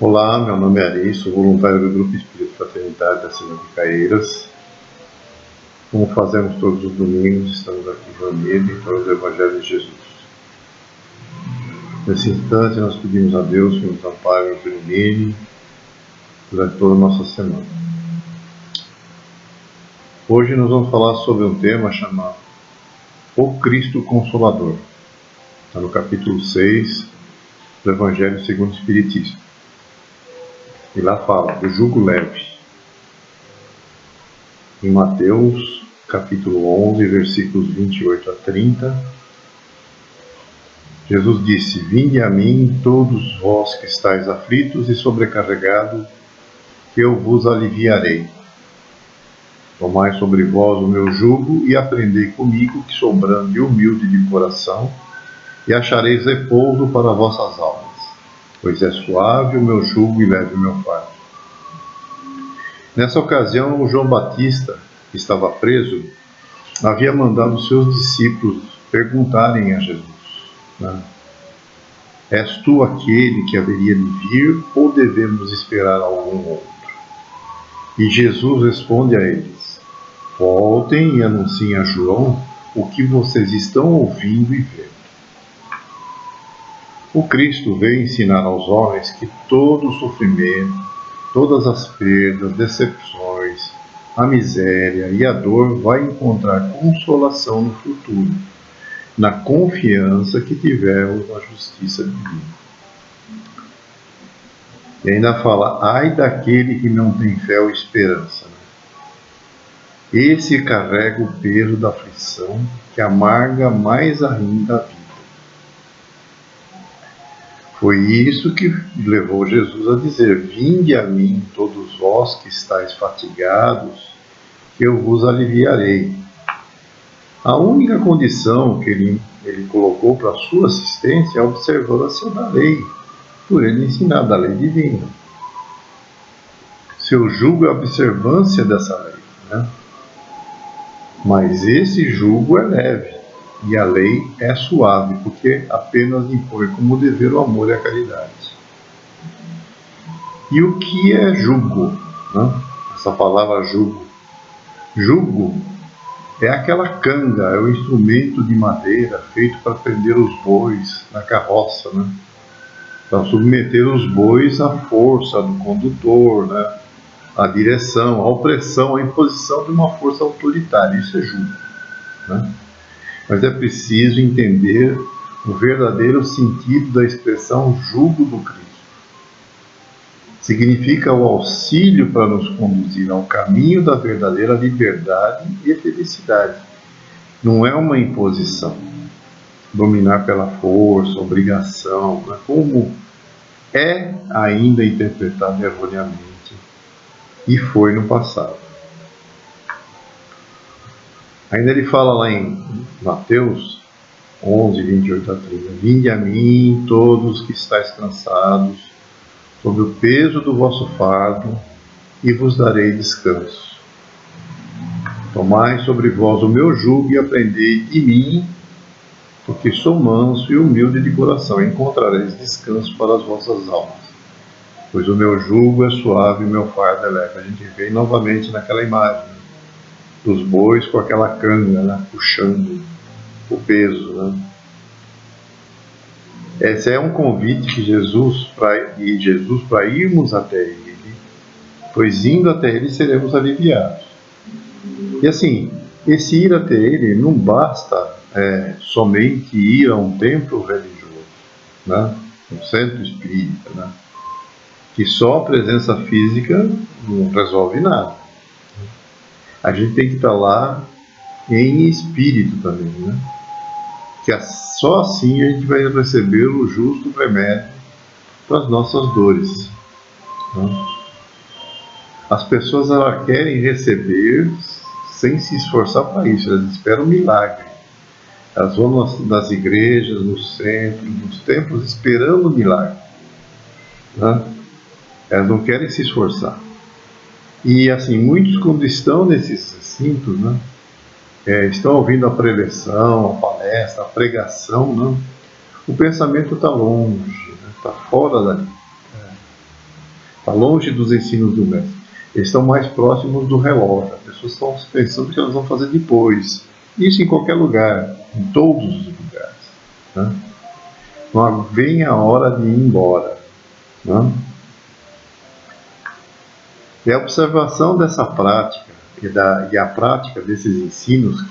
Olá, meu nome é Ari, sou voluntário do Grupo Espírito Fraternidade da cidade de Caieiras. Como fazemos todos os domingos, estamos aqui reunidos em torno do Evangelho de Jesus. Nesse instante, nós pedimos a Deus que nos ampare e nos ilumine durante toda a nossa semana. Hoje nós vamos falar sobre um tema chamado O Cristo Consolador. Está no capítulo 6 do Evangelho segundo o Espiritismo. E lá fala do jugo leve. Em Mateus, capítulo 11, versículos 28 a 30, Jesus disse: Vinde a mim, todos vós que estáis aflitos e sobrecarregados, que eu vos aliviarei. Tomai sobre vós o meu jugo e aprendei comigo, que sou brando e humilde de coração, e achareis repouso para vossas almas, pois é suave o meu jugo e leve o meu fardo. Nessa ocasião, o João Batista, que estava preso, havia mandado seus discípulos perguntarem a Jesus, És tu aquele que haveria de vir, ou devemos esperar algum outro? E Jesus responde a eles: Voltem e anunciem a João o que vocês estão ouvindo e vendo. O Cristo veio ensinar aos homens que todo o sofrimento, todas as perdas, decepções, a miséria e a dor vai encontrar consolação no futuro, na confiança que tivermos na justiça divina. E ainda fala, ai daquele que não tem fé ou esperança. Esse carrega o peso da aflição que amarga mais ainda a vida. Foi isso que levou Jesus a dizer, vinde a mim todos vós que estáis fatigados, que eu vos aliviarei. A única condição que ele colocou para a sua assistência é a observância da lei, por ele ensinar da lei divina. Seu jugo é a observância dessa lei, Mas esse jugo é leve e a lei é suave, porque apenas impõe como dever o amor e a caridade. E o que é jugo? Essa palavra jugo. Jugo é aquela canga, é o instrumento de madeira feito para prender os bois na carroça, para submeter os bois à força do condutor, à direção, à opressão, à imposição de uma força autoritária. Isso é jugo. Mas é preciso entender o verdadeiro sentido da expressão jugo do Cristo. Significa o auxílio para nos conduzir ao caminho da verdadeira liberdade e felicidade. Não é uma imposição. Dominar pela força, obrigação, como é ainda interpretado erroneamente e foi no passado. Ainda ele fala lá em Mateus 11, 28 a 30, Vinde a mim todos que estáis cansados, sob o peso do vosso fardo, e vos darei descanso. Tomai sobre vós o meu jugo e aprendei de mim, porque sou manso e humilde de coração, e encontrareis descanso para as vossas almas. Pois o meu jugo é suave e o meu fardo é leve. A gente vê novamente naquela imagem dos bois com aquela canga, puxando o peso. Esse é um convite que Jesus para irmos até Ele, pois indo até Ele seremos aliviados. E assim, esse ir até Ele não basta somente ir a um templo religioso, um centro espírita, que só a presença física não resolve nada. A gente tem que estar lá em espírito também, que só assim a gente vai receber o justo remédio para as nossas dores. As pessoas elas querem receber sem se esforçar para isso, elas esperam um milagre. Elas vão nas igrejas, nos centros, nos templos, esperando o milagre. Elas não querem se esforçar. E assim, muitos quando estão nesses recintos, estão ouvindo a preleção, a palestra, a pregação, o pensamento está longe, está fora dali. Está longe dos ensinos do mestre. Eles estão mais próximos do relógio. As pessoas estão pensando que elas vão fazer depois. Isso em qualquer lugar, em todos os lugares. Né? Não vem a hora de ir embora. Né? E a observação dessa prática e a prática desses ensinos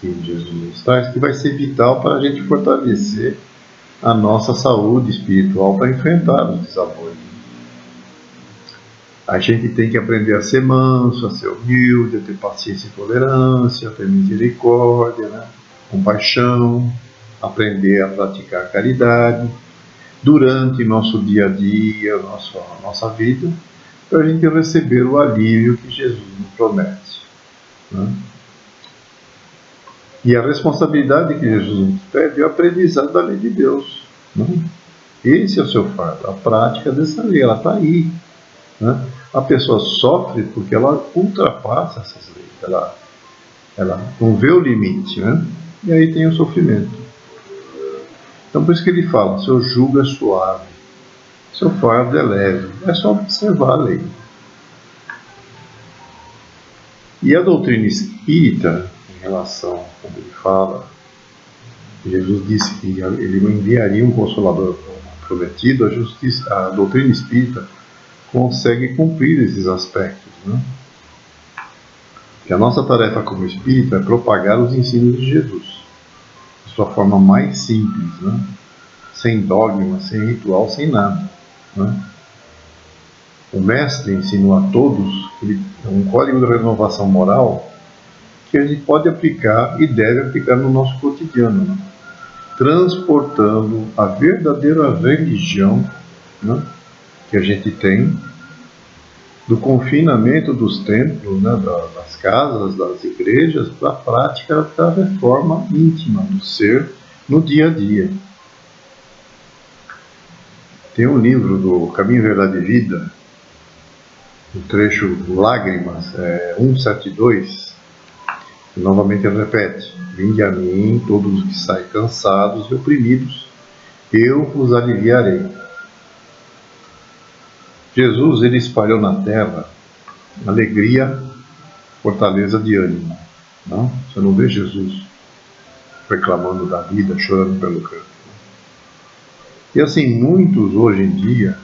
que Jesus nos traz, que vai ser vital para a gente fortalecer a nossa saúde espiritual para enfrentar os desabores. A gente tem que aprender a ser manso, a ser humilde, a ter paciência e tolerância, a ter misericórdia, né? Compaixão, aprender a praticar caridade durante nosso dia a dia, nossa vida, para a gente receber o alívio que Jesus nos promete. Né? E a responsabilidade que Jesus nos pede é o aprendizado da lei de Deus. Né? Esse é o seu fardo, a prática dessa lei, ela está aí. Né? A pessoa sofre porque ela ultrapassa essas leis, ela não vê o limite, né? E aí tem o sofrimento. Então por isso que ele fala, seu jugo é suave, seu fardo é leve, é só observar a lei. E a doutrina espírita, em relação, como ele fala, Jesus disse que ele não enviaria um consolador prometido, a doutrina espírita consegue cumprir esses aspectos. Né? Que a nossa tarefa como espírita é propagar os ensinos de Jesus, de sua forma mais simples, né? Sem dogma, sem ritual, sem nada. Né? O mestre ensinou a todos um código de renovação moral que a gente pode aplicar e deve aplicar no nosso cotidiano, né? Transportando a verdadeira religião, né, que a gente tem, do confinamento dos templos, né, das casas, das igrejas, para a prática da reforma íntima do ser no dia a dia. Tem um livro do Caminho, Verdade e Vida, o trecho Lágrimas, 172, e novamente ele repete: vinde a mim, todos os que saem cansados e oprimidos, eu os aliviarei. Jesus, ele espalhou na terra alegria, fortaleza de ânimo. Não? Você não vê Jesus reclamando da vida, chorando pelo canto. E assim, muitos hoje em dia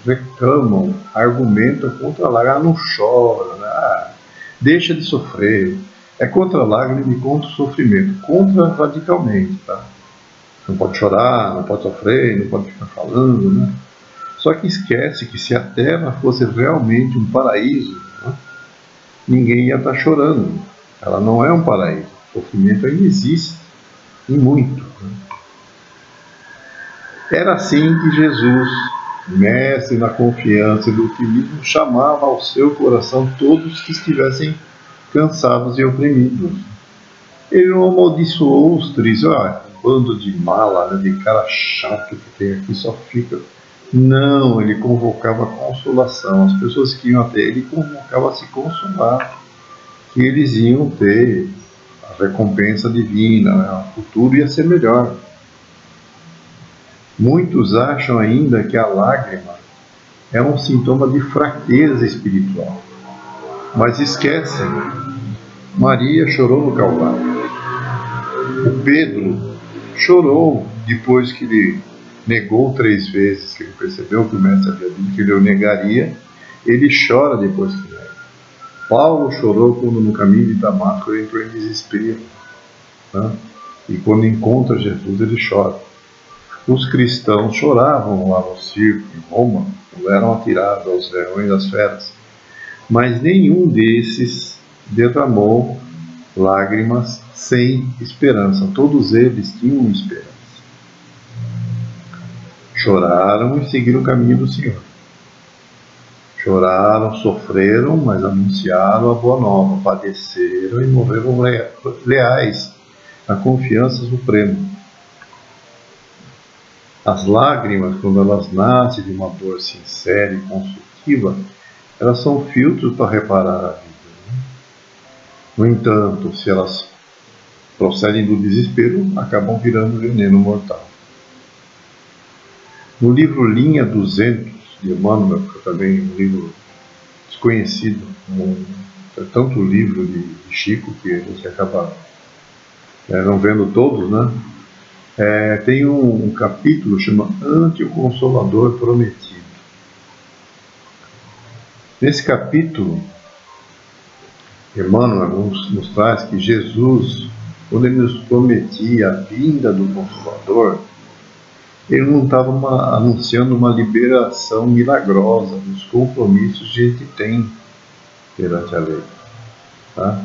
reclamam, argumentam contra a lágrima. Não chora, né? Deixa de sofrer. É contra a lágrima e contra o sofrimento. Contra radicalmente, tá? Não pode chorar, não pode sofrer, não pode ficar falando, né? Só que esquece que se a Terra fosse realmente um paraíso, né, ninguém ia estar chorando. Ela não é um paraíso. O sofrimento ainda existe, e muito. Né? Era assim que Jesus, mestre na confiança e do otimismo, chamava ao seu coração todos que estivessem cansados e oprimidos. Ele não amaldiçoou os tristes. Bando de mala, né, de cara chato que tem aqui, só fica... Não, ele convocava consolação. As pessoas que iam até ele convocava a se consolar, que eles iam ter a recompensa divina, né? O futuro ia ser melhor. Muitos acham ainda que a lágrima é um sintoma de fraqueza espiritual, mas esquecem. Maria chorou no Calvário. O Pedro chorou depois que ele negou 3 vezes, que ele percebeu que o mestre havia dito que ele o negaria. Ele chora depois que nega. Paulo chorou quando no caminho de Damasco ele entrou em desespero, né? E quando encontra Jesus ele chora. Os cristãos choravam lá no circo em Roma, quando eram atirados aos leões das feras, mas nenhum desses derramou lágrimas sem esperança. Todos eles tinham esperança. Choraram e seguiram o caminho do Senhor. Choraram, sofreram, mas anunciaram a boa nova. Padeceram e morreram leais à confiança suprema. As lágrimas, quando elas nascem de uma dor sincera e construtiva, elas são filtros para reparar a vida. No entanto, se elas procedem do desespero, acabam virando veneno mortal. No livro Linha 200, de Emmanuel, que também é um livro desconhecido. É tanto livro de Chico que a gente acaba não vendo todos, né? Tem um capítulo chamado Ante o Consolador Prometido. Nesse capítulo, Emmanuel nos traz que Jesus, quando ele nos prometia a vinda do Consolador, ele não estava anunciando uma liberação milagrosa dos compromissos que a gente tem perante a lei. Tá?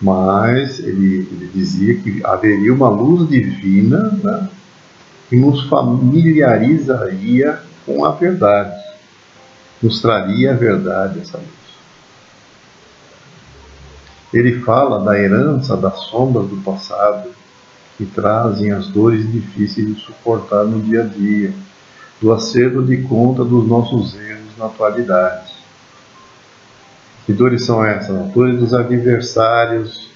Mas ele dizia que haveria uma luz divina, né, que nos familiarizaria com a verdade, nos traria a verdade, essa luz. Ele fala da herança das sombras do passado, que trazem as dores difíceis de suportar no dia a dia, do acerto de conta dos nossos erros na atualidade. Que dores são essas? As dores dos adversários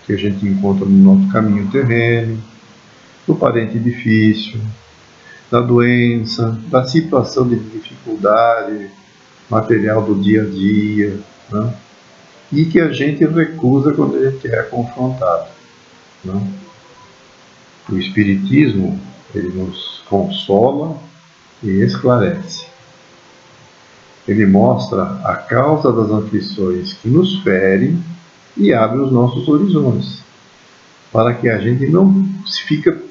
que a gente encontra no nosso caminho terreno, do parente difícil, da doença, da situação de dificuldade material do dia a dia, né? E que a gente recusa quando a gente é confrontado, né? O Espiritismo, ele nos consola e esclarece. Ele mostra a causa das aflições que nos ferem e abre os nossos horizontes, para que a gente não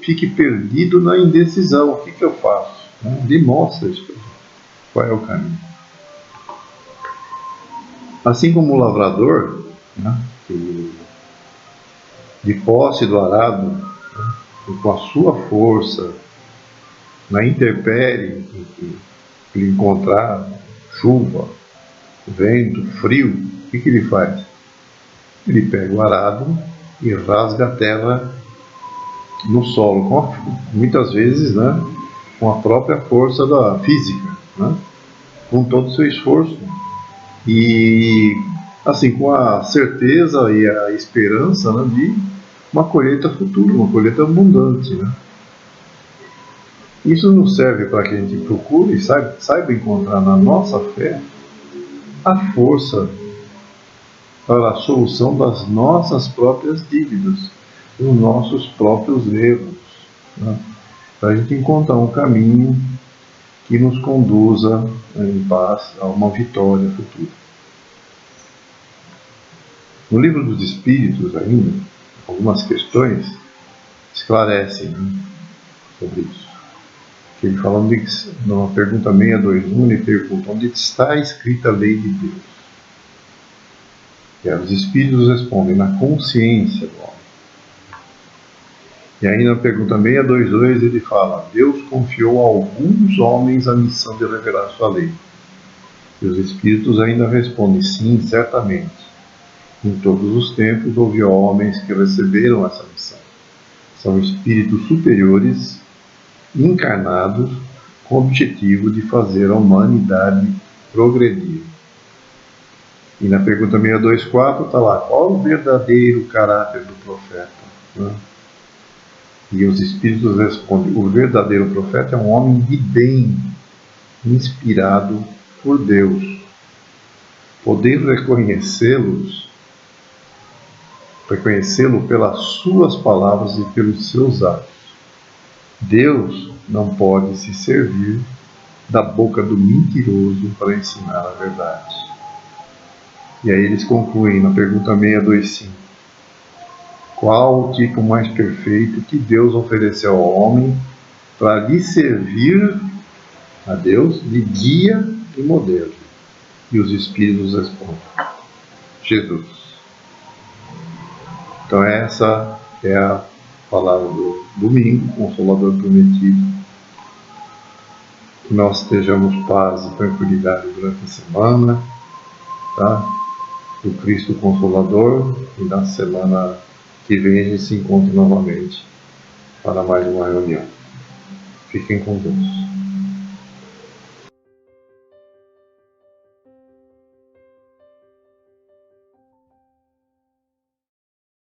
fique perdido na indecisão. O que eu faço? Ele mostra isso, qual é o caminho. Assim como o lavrador, né, que de posse do arado, né, com a sua força, na intempérie que ele encontrar, chuva, vento, frio, o que ele faz? Ele pega o arado e rasga a terra no solo, muitas vezes, né, com a própria força da física, né, com todo o seu esforço. E assim, com a certeza e a esperança, né, de uma colheita futura, uma colheita abundante, né? Isso nos serve para que a gente procure e saiba encontrar na nossa fé a força para a solução das nossas próprias dívidas, dos nossos próprios erros, né? Para a gente encontrar um caminho que nos conduza em paz a uma vitória futura. No Livro dos Espíritos, ainda, algumas questões esclarecem, né, sobre isso. Ele fala, numa pergunta 621, ele pergunta: onde está escrita a lei de Deus? E aí os Espíritos respondem: na consciência do homem. E aí na pergunta 622 ele fala: Deus confiou a alguns homens a missão de revelar sua lei. E os Espíritos ainda respondem: sim, certamente. Em todos os tempos houve homens que receberam essa missão. São espíritos superiores, encarnados, com o objetivo de fazer a humanidade progredir. E na pergunta 624 está lá: qual o verdadeiro caráter do profeta? Né? E os Espíritos respondem: o verdadeiro profeta é um homem de bem, inspirado por Deus. Poder reconhecê-lo pelas suas palavras e pelos seus atos. Deus não pode se servir da boca do mentiroso para ensinar a verdade. E aí eles concluem na pergunta 625: qual o tipo mais perfeito que Deus ofereceu ao homem para lhe servir a Deus de guia e modelo? E os Espíritos respondem: Jesus. Então essa é a palavra do domingo, Consolador Prometido. Que nós estejamos paz e tranquilidade durante a semana, tá? Do Cristo Consolador, e na semana que vem a gente se encontra novamente para mais uma reunião. Fiquem com Deus.